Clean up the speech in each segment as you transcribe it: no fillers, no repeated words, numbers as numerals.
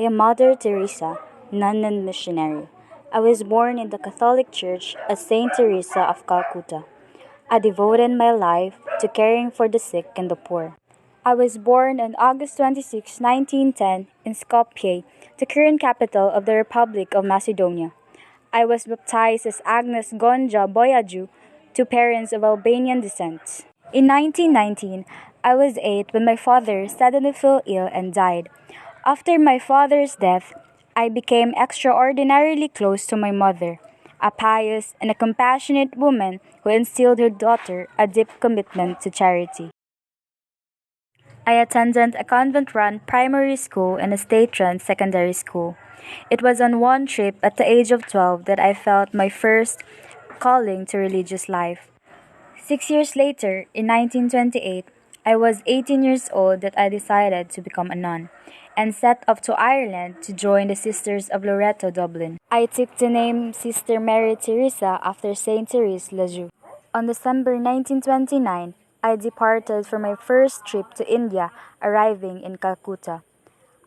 am Mother Teresa, nun and missionary. I was born in the Catholic Church as Saint Teresa of Calcutta. I devoted my life to caring for the sick and the poor. I was born on August 26, 1910, in Skopje, the current capital of the Republic of Macedonia. I was baptized as Agnes Gonja Boyaju to parents of Albanian descent. In 1919, I was 8 when my father suddenly fell ill and died. After my father's death, I became extraordinarily close to my mother, a pious and a compassionate woman who instilled her daughter a deep commitment to charity. I attended a convent run primary school and a state run secondary school. It was on one trip at the age of 12 that I felt my first calling to religious life. 6 years later, in 1928, I was 18 years old that I decided to become a nun and set off to Ireland to join the Sisters of Loreto, Dublin. I took the name Sister Mary Teresa after Saint Therese Lisieux. On December 1929, I departed for my first trip to India, arriving in Calcutta.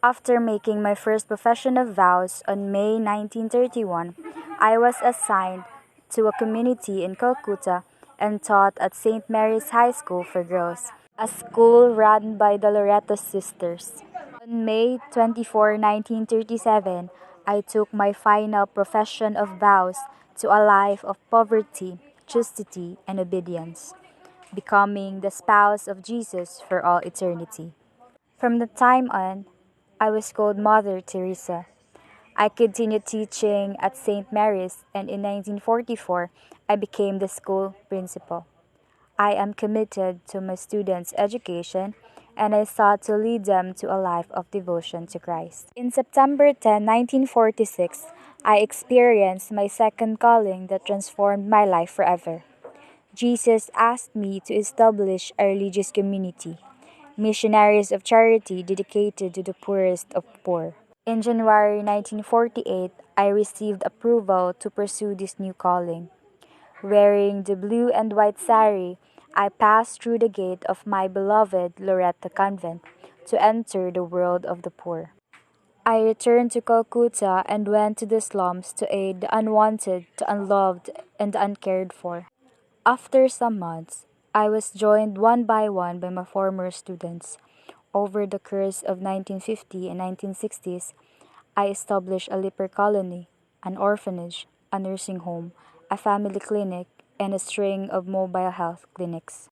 After making my first profession of vows on May 1931, I was assigned to a community in Calcutta and taught at St. Mary's High School for Girls, a school run by the Loreto Sisters. On May 24, 1937, I took my final profession of vows to a life of poverty, chastity, and obedience, becoming the spouse of Jesus for all eternity. From that time on, I was called Mother Teresa. I continued teaching at St. Mary's, and in 1944, I became the school principal. I am committed to my students' education, and I sought to lead them to a life of devotion to Christ. In September 10, 1946, I experienced my second calling that transformed my life forever. Jesus asked me to establish a religious community, missionaries of charity dedicated to the poorest of poor. In January 1948, I received approval to pursue this new calling. Wearing the blue and white sari, I passed through the gate of my beloved Loreto convent to enter the world of the poor. I returned to Calcutta and went to the slums to aid the unwanted, the unloved, and the uncared for. After some months, I was joined one by my former students. Over the course of 1950 and 1960s, I established a leper colony, an orphanage, a nursing home, a family clinic, and a string of mobile health clinics.